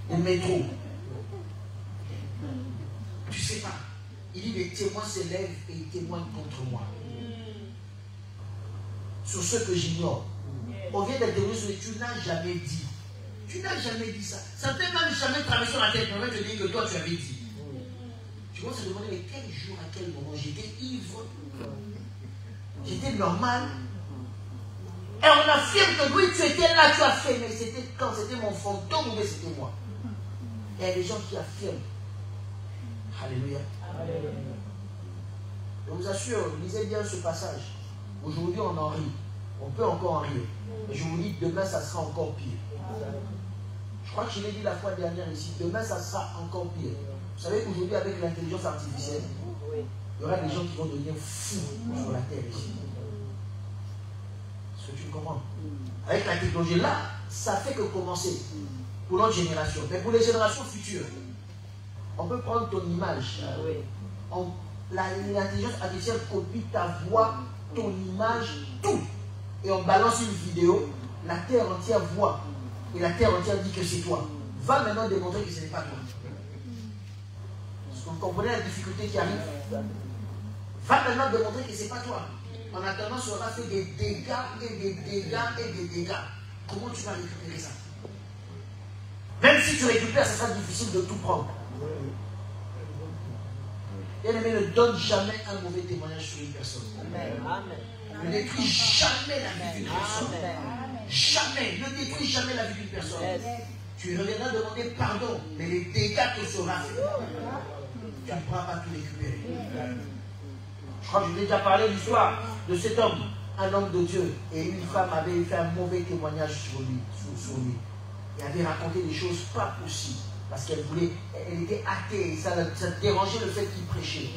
du métro. Tu ne sais pas. Il dit, les témoins se lèvent et ils témoignent contre moi. Sur ce que j'ignore. On vient d'interroger sur ce que tu n'as jamais dit. Tu n'as jamais dit ça. Ça ne t'est même jamais traversé la tête. On va te dire que toi, tu avais dit. Tu vas se demander, mais quel jour, à quel moment j'étais ivre? J'étais normal. Et on affirme que oui, tu étais là, tu as fait. Mais c'était quand? C'était mon fantôme ou bien c'était moi? Il y a des gens qui affirment. Alléluia. Je vous assure, lisez bien ce passage. Aujourd'hui, on en rit. On peut encore en rire. Mais je vous dis, demain, ça sera encore pire. Je crois que je l'ai dit la fois dernière ici. Demain, ça sera encore pire. Vous savez qu'aujourd'hui, avec l'intelligence artificielle, il y aura des gens qui vont devenir fous sur la terre ici. Est-ce que tu comprends? Avec la technologie là, ça fait que commencer pour notre génération. Mais pour les générations futures, on peut prendre ton image. L'intelligence artificielle copie ta voix, ton image, tout. Et on balance une vidéo, la terre entière voit. Et la terre entière dit que c'est toi. Va maintenant démontrer que ce n'est pas toi. Est-ce que vous comprenez la difficulté qui arrive? Va maintenant démontrer que ce n'est pas toi. En attendant, ça aura fait des dégâts et des dégâts et des dégâts. Comment tu vas récupérer ça? Même si tu récupères, ça sera difficile de tout prendre. Bien-aimé, ne donne jamais un mauvais témoignage sur une personne. Ne détruis jamais la vie d'une personne. Jamais. Ne détruis jamais la vie d'une personne. Tu reviendras demander pardon, mais les dégâts te seront faits. Tu ne pourras pas tout récupérer. Je crois que je t'ai déjà parlé de l'histoire de cet homme, un homme de Dieu, et une femme avait fait un mauvais témoignage sur lui. Et avait raconté des choses pas possibles. Parce qu'elle voulait, elle était athée, ça dérangeait le fait qu'il prêchait.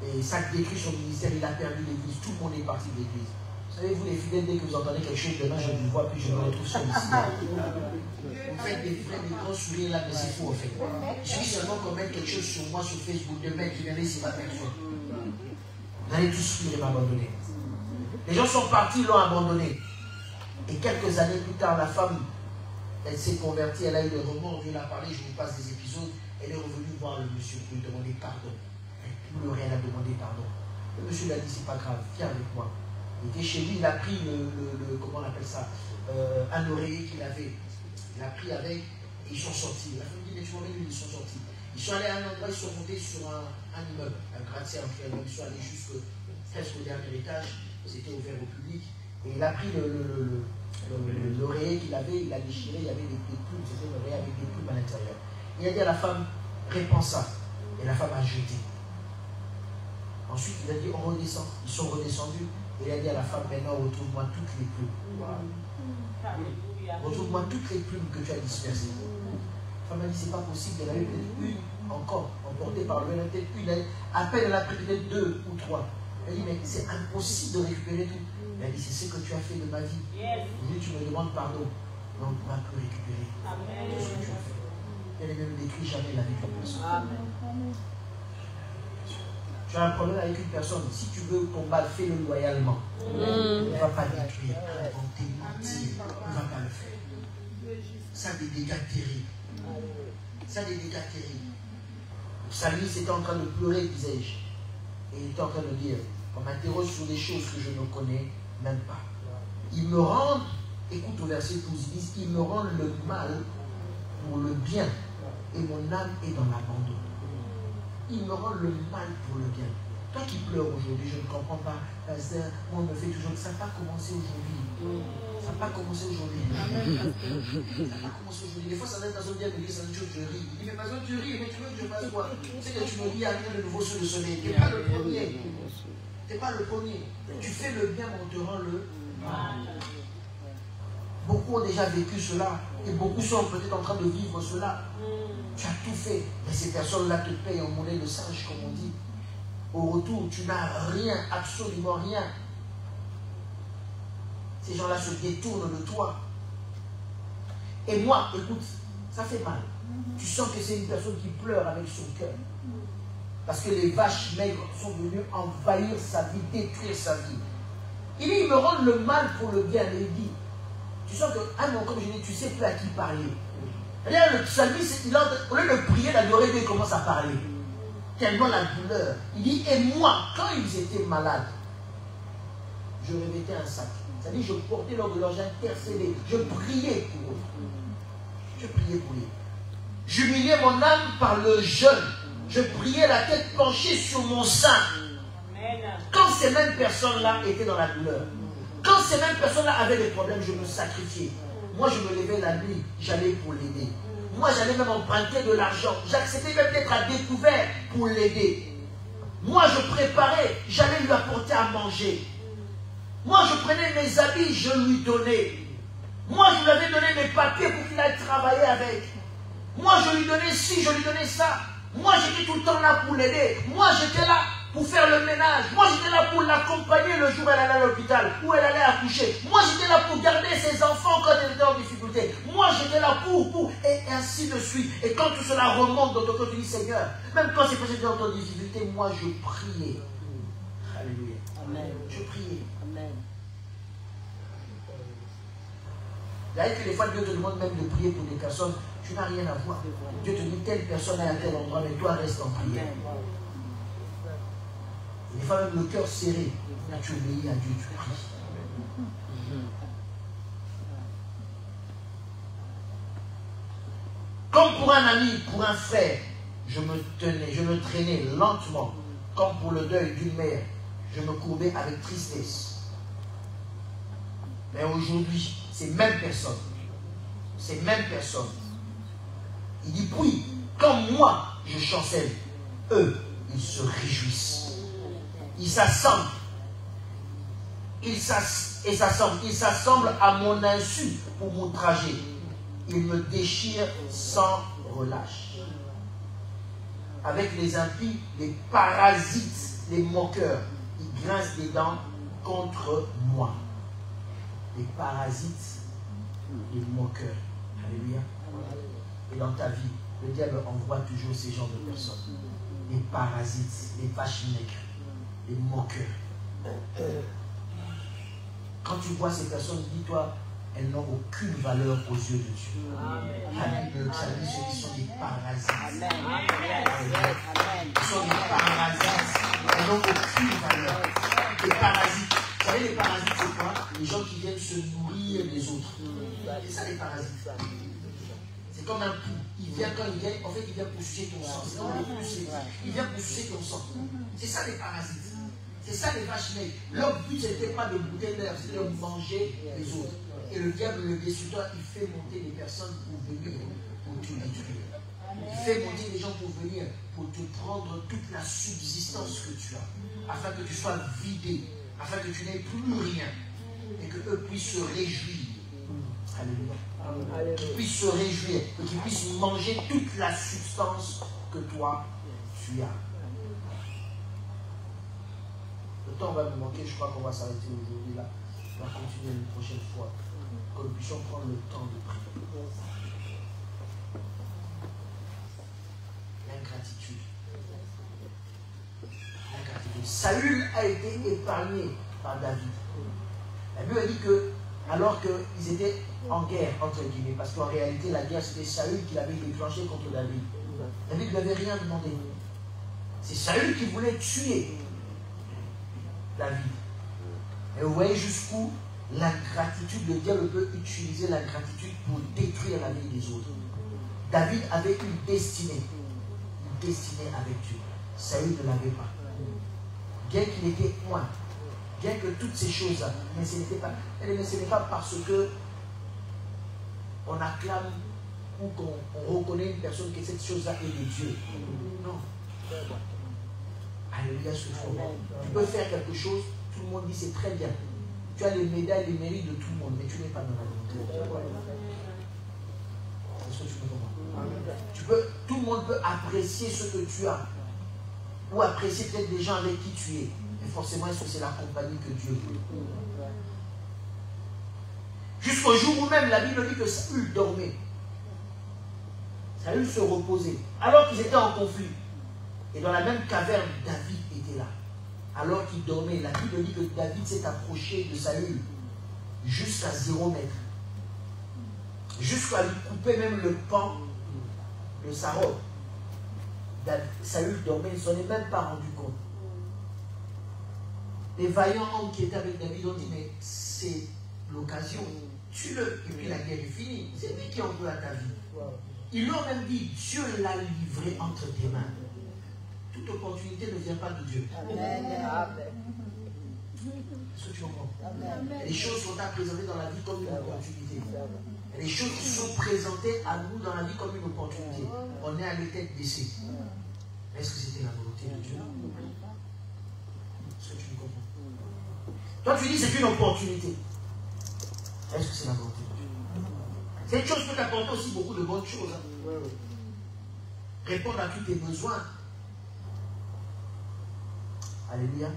Et ça détruit son ministère, il a perdu l'église, tout le monde est parti de l'église. Vous savez, vous les fidèles, dès que vous entendez quelque chose, demain je vous vois, puis je me retrouve sur le site. Vous faites des grands sourires là, mais c'est faux en fait. Il suffit seulement qu'on mette quelque chose sur moi sur Facebook, demain qui viendrait, c'est ma personne. Vous allez tous fuir et m'abandonner. Les gens sont partis, l'ont abandonné. Et quelques années plus tard, la femme, elle s'est convertie, elle a eu des remords, Dieu l'a parlé, je vous passe des épisodes. Elle est revenue voir le monsieur pour lui demander pardon. Elle pleurait, elle a demandé pardon. Le monsieur lui a dit, c'est pas grave, viens avec moi. Il était chez lui, il a pris comment on appelle ça, un oreiller qu'il avait. Il a pris avec, et ils sont sortis. La femme dit, mais tu m'as vu, ils sont sortis. Ils sont allés à un endroit, ils sont montés sur un immeuble, un gratte-ciel en fait. Ils sont allés presque au dernier étage, c'était ouvert au public. Et il a pris l'oreiller qu'il avait, il a déchiré, il y avait des plumes, c'était un oreiller avec des plumes à l'intérieur. Il a dit à la femme, répands ça. Et la femme a jeté. Ensuite, il a dit, on redescend. Ils sont redescendus. Et il a dit à la femme, maintenant, retrouve-moi toutes les plumes. Retrouve-moi toutes les plumes que tu as dispersées. La femme a dit, c'est pas possible. Elle avait peut-être une encore, emportée par le vent. Peut-être une. À peine, elle a pris peut-être 2 ou 3. Elle dit, mais c'est impossible de récupérer tout. Elle a dit, c'est ce que tu as fait de ma vie. Aujourd'hui, tu me demandes pardon. Mais on ne pourra plus récupérer tout ce que tu as fait. Elle ne décrit jamais la vie d'une personne. Tu as un problème avec une personne. Si tu veux combattre, fais-le loyalement. On ne va pas détruire, inventer, mentir. On ne va pas le faire. Ça a des dégâts terribles. Ça a des dégâts terribles. Samuel était en train de pleurer, disais-je. Et il était en train de dire, on m'interroge sur des choses que je ne connais même pas. Ils me rendent, écoute au verset 12, ils disent, ils me rendent le mal pour le bien. Et mon âme est dans l'abandon. Il me rend le mal pour le bien. Toi qui pleures aujourd'hui, je ne comprends pas. Pasteur, moi on me fait toujours. Ça n'a pas commencé aujourd'hui. Ça n'a pas commencé aujourd'hui. Ça n'a pas commencé aujourd'hui. Des fois, ça va être dans un bien, me dit, ça je ris. Il dit, mais Pasteur, tu ris, mais tu veux que je fasse quoi? Tu sais que tu me dis, il n'y a rien de nouveau sous le soleil. Tu n'es pas le premier. Tu n'es pas le premier. Tu fais le bien, mais on te rend le mal. Beaucoup ont déjà vécu cela. Et beaucoup sont peut-être en train de vivre cela. Tu as tout fait. Mais ces personnes-là te payent en monnaie de singe, comme on dit. Au retour, tu n'as rien, absolument rien. Ces gens-là se détournent de toi. Et moi, écoute, ça fait mal. Tu sens que c'est une personne qui pleure avec son cœur. Parce que les vaches maigres sont venues envahir sa vie, détruire sa vie. Il dit, ils me rendent le mal pour le bien. Et il dit, tu sens que, ah non, comme je dis, tu sais plus à qui parler. Là, le psalmiste, au lieu de prier, d'adorer, il commence à parler. Tellement la douleur. Il dit, et moi, quand ils étaient malades, je revêtais un sac. C'est-à-dire, je portais leur douleur, j'intercédais, je priais pour eux. Je priais pour eux. J'humiliais mon âme par le jeûne. Je priais la tête penchée sur mon sein. Quand ces mêmes personnes-là étaient dans la douleur, quand ces mêmes personnes-là avaient des problèmes, je me sacrifiais. Moi, je me levais la nuit, j'allais pour l'aider. Moi, j'allais même emprunter de l'argent. J'acceptais même d'être à découvert pour l'aider. Moi, je préparais, j'allais lui apporter à manger. Moi, je prenais mes habits, je lui donnais. Moi, je lui avais donné mes papiers pour qu'il aille travailler avec. Moi, je lui donnais ci, je lui donnais ça. Moi, j'étais tout le temps là pour l'aider. Moi, j'étais là pour faire le ménage. Moi, j'étais là pour l'accompagner le jour où elle allait à l'hôpital, où elle allait accoucher. Moi, j'étais là pour garder ses enfants quand elle était en difficulté. Moi, j'étais là pour, et ainsi de suite. Et quand tout cela remonte dans ton cœur, tu dis, Seigneur, même quand c'est pas j'étais en difficulté, moi, je priais. Alléluia. Amen. Je priais. Amen. D'ailleurs, que des fois, Dieu te demande même de prier pour des personnes, tu n'as rien à voir. Dieu te dit, telle personne est à tel endroit, mais toi, reste en prière. Des fois même le cœur serré, là tu obéis à Dieu, tu pries. Comme pour un ami, pour un frère, je me traînais lentement, comme pour le deuil d'une mère, je me courbais avec tristesse. Mais aujourd'hui, ces mêmes personnes, il dit, puis, comme moi, je chancelle, eux, ils se réjouissent. Ils s'assemblent. Ils s'assemblent à mon insu pour m'outrager. Ils me déchirent sans relâche. Avec les impies, les parasites, les moqueurs, ils grincent des dents contre moi. Les parasites, les moqueurs. Alléluia. Et dans ta vie, le diable envoie toujours ces genres de personnes. Les parasites, les vaches maigres, les moqueurs. Quand tu vois ces personnes, dis-toi, elles n'ont aucune valeur aux yeux de Dieu. Le psalmiste, ils sont des parasites. Ils sont des parasites. Elles n'ont aucune valeur. Des parasites. savez, les parasites, c'est quoi? Les gens qui viennent se nourrir des autres. C'est ça les parasites. C'est comme un pou. Il vient quand il vient, en fait, il vient pour sucer ton sang. C'est comme les pouces. Il vient pour sucer ton sang. C'est ça les parasites. C'est ça les vaches maigres. Leur but, ce n'était pas de goûter l'air, c'était de manger les autres. Et le diable, le destructeur, il fait monter des personnes pour venir, pour te détruire. Il fait monter des gens pour venir, pour te prendre toute la subsistance que tu as, afin que tu sois vidé, afin que tu n'aies plus rien, et que eux puissent se réjouir. Alléluia. Qu'ils puissent se réjouir, et qu'ils puissent manger toute la substance que toi, tu as. Le temps va nous manquer, je crois qu'on va s'arrêter aujourd'hui là. On va continuer une prochaine fois. Que nous puissions prendre le temps de prier. L'ingratitude. L'ingratitude. Saül a été épargné par David. La Bible dit que, alors qu'ils étaient en guerre, entre guillemets, parce qu'en réalité, la guerre, c'était Saül qui l'avait déclenchée contre David. David ne lui avait rien demandé. C'est Saül qui voulait tuer David. Et vous voyez jusqu'où l'ingratitude, le diable peut utiliser l'ingratitude pour détruire la vie des autres. David avait une destinée avec Dieu. Saül ne l'avait pas. Bien qu'il était loin, bien que toutes ces choses-là, mais ce n'est pas parce que on acclame ou qu'on reconnaît une personne que cette chose-là est de Dieu. Non. Alléluia, ce moment. Tu peux faire quelque chose, tout le monde dit c'est très bien. Tu as les médailles, les mérites de tout le monde, mais tu n'es pas dans la volonté. Est-ce que tu me comprends? Tout le monde peut apprécier ce que tu as, ou apprécier peut-être des gens avec qui tu es. Mais forcément, est-ce que c'est la compagnie que Dieu veut? Jusqu'au jour où même la Bible dit que Saül dormait. Saül se reposait. Alors qu'ils étaient en conflit. Et dans la même caverne, David était là. Alors qu'il dormait, la Bible dit que David s'est approché de Saül jusqu'à 0 mètre. Jusqu'à lui couper même le pan de sa robe. Saül dormait, il ne s'en est même pas rendu compte. Les vaillants hommes qui étaient avec David ont dit, mais c'est l'occasion, tue-le, et puis la guerre est finie. C'est lui qui envoie ta vie. Ils lui ont même dit, Dieu l'a livré entre tes mains. Toute opportunité ne vient pas de Dieu. Amen. Est-ce que tu comprends? Les choses sont à présenter dans la vie comme une opportunité. Les choses qui sont présentées à nous dans la vie comme une opportunité. On est à la tête baissée. Est-ce que c'était la volonté de Dieu? Est-ce que tu me comprends? Toi tu dis c'est une opportunité. Est-ce que c'est la volonté de Dieu? Cette chose peut t'apporter aussi beaucoup de bonnes choses. Répondre à tous tes besoins. Alléluia.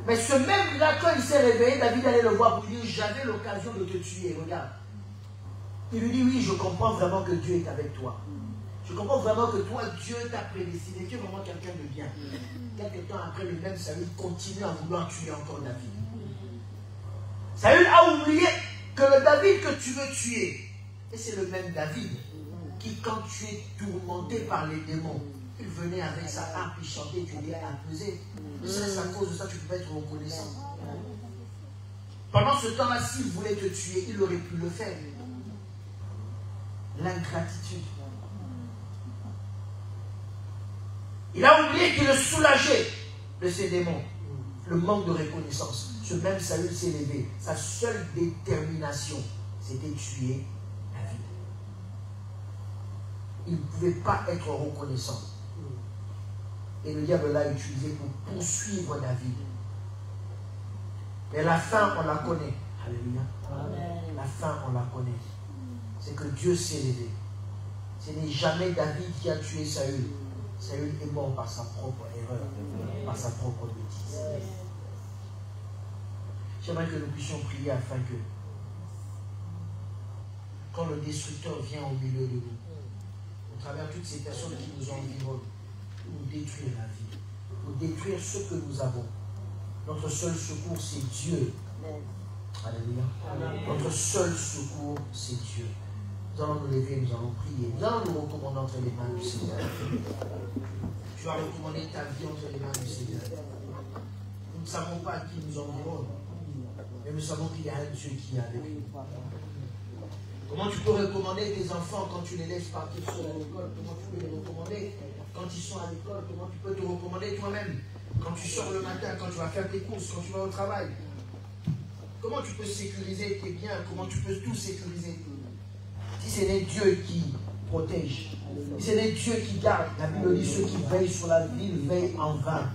Mais ce même là, quand il s'est réveillé, David allait le voir pour lui dire, j'avais l'occasion de te tuer, regarde. Il lui dit, oui, je comprends vraiment que Dieu est avec toi. Je comprends vraiment que toi, Dieu t'a prédestiné. Tu es vraiment quelqu'un de bien. Quelque temps après, le même Saül continue à vouloir tuer encore David. Saül a oublié que le David que tu veux tuer, et c'est le même David qui, quand tu es tourmenté par les démons, il venait avec sa harpe, il chantait, tu étais apaisé. C'est à cause de ça que tu peux être reconnaissant. Pendant ce temps-là, s'il voulait te tuer, il aurait pu le faire. L'ingratitude. Il a oublié qu'il le soulageait de ses démons. Le manque de reconnaissance. Ce même Saül s'est levé. Sa seule détermination, c'était tuer David. Il ne pouvait pas être reconnaissant. Et le diable l'a utilisé pour poursuivre David. Mais la fin, on la connaît. Alléluia. La fin, on la connaît. C'est que Dieu s'est levé. Ce n'est jamais David qui a tué Saül. Saül est mort par sa propre erreur, par sa propre bêtise. J'aimerais que nous puissions prier afin que, quand le destructeur vient au milieu de nous, au travers toutes ces personnes qui nous environnent, pour nous détruire la vie, pour détruire ce que nous avons. Notre seul secours, c'est Dieu. Alléluia. Notre seul secours, c'est Dieu. Nous allons nous lever, nous allons prier. Nous allons nous recommander entre les mains du Seigneur. Tu vas recommander ta vie entre les mains du Seigneur. Nous ne savons pas qui nous environne. Mais nous savons qu'il y a un Dieu qui est avec nous. Comment tu peux recommander tes enfants quand tu les laisses partir seuls à l'école? Comment tu peux les recommander quand ils sont à l'école? Comment tu peux te recommander toi-même quand tu sors le matin, quand tu vas faire tes courses, quand tu vas au travail? Comment tu peux sécuriser tes biens? Comment tu peux tout sécuriser? Si ce n'est Dieu qui protège, si ce n'est Dieu qui garde, la Bible dit ceux qui veillent sur la ville veillent en vain.